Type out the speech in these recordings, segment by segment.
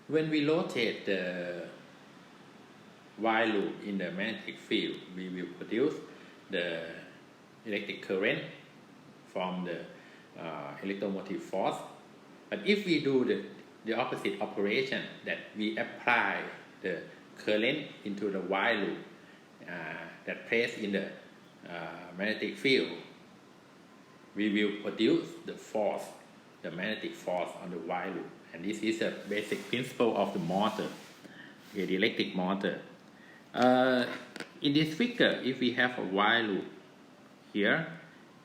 When we rotate the while loop in the magnetic field, we will produce the electric current from the electromotive force. But if we do the opposite operation, that we apply the current into the while loop that placed in the magnetic field, we will produce the force, the magnetic force on the while loop. And this is a basic principle of the motor, the electric motor. In this figure, if we have a while loop here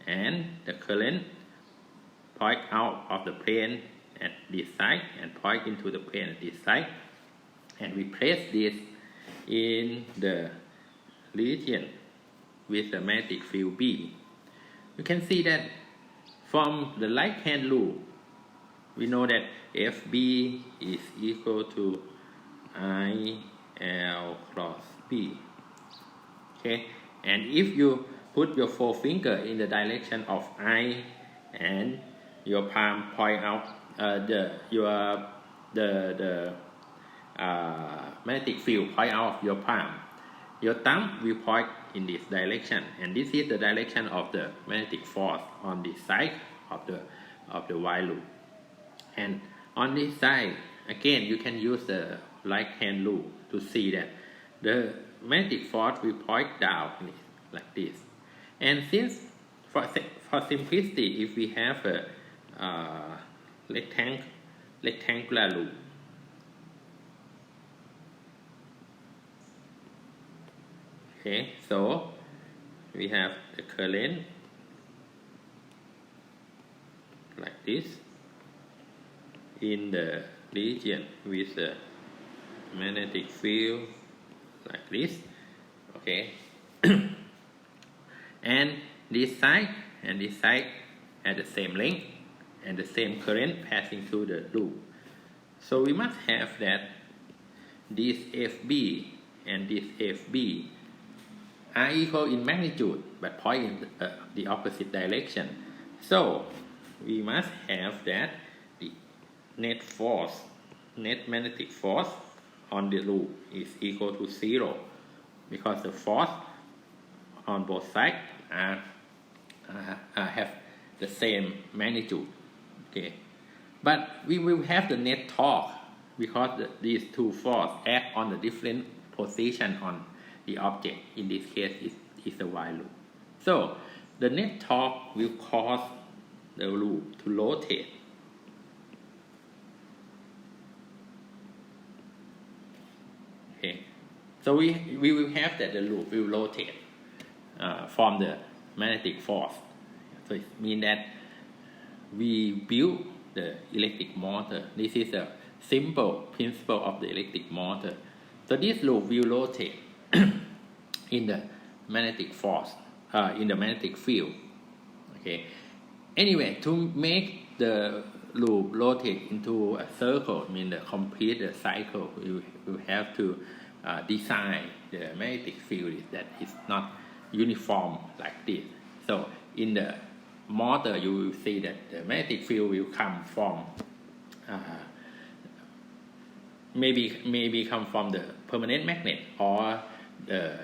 and the current point out of the plane at this side and point into the plane at this side, and we place this in the region with the magnetic field B, you can see that from the right hand loop we know that FB is equal to IL cross B. Okay, and if you put your forefinger in the direction of I and your palm point out the magnetic field point out of your palm, your thumb will point in this direction, and this is the direction of the magnetic force on this side of the while loop. And on this side, again, you can use the right hand rule to see that the magnetic force will point down like this. And since for simplicity, if we have a rectangular loop, okay, so we have the current like this in the region with the magnetic field like this, okay. And this side and this side have the same length and the same current passing through the loop. So we must have that this FB and this FB are equal in magnitude but point in the opposite direction. So we must have that the net magnetic force on the loop is equal to 0, because the force on both sides have the same magnitude. Okay, but we will have the net torque because these two forces act on the different position on the object. In this case is the while loop. So the net torque will cause the loop to rotate. Okay, so we will have that the loop will rotate from the magnetic force. So it means that we build the electric motor. This is a simple principle of the electric motor. So this loop will rotate in the magnetic force, in the magnetic field. Okay. Anyway, to make the loop rotate into a circle, the complete the cycle, you have to design the magnetic field that is not uniform like this. So in the motor, you will see that the magnetic field will come from maybe come from the permanent magnet or the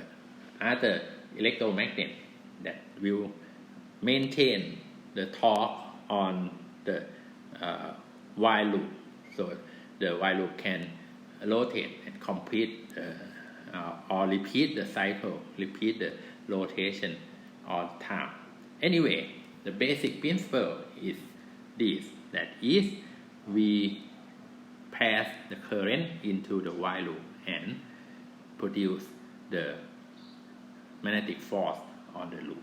other electromagnet that will maintain the torque on the while loop. So the while loop can rotate and complete or repeat the cycle, repeat the rotation all the time. Anyway, the basic principle is this, that is we pass the current into the while loop and produce the magnetic force on the loop.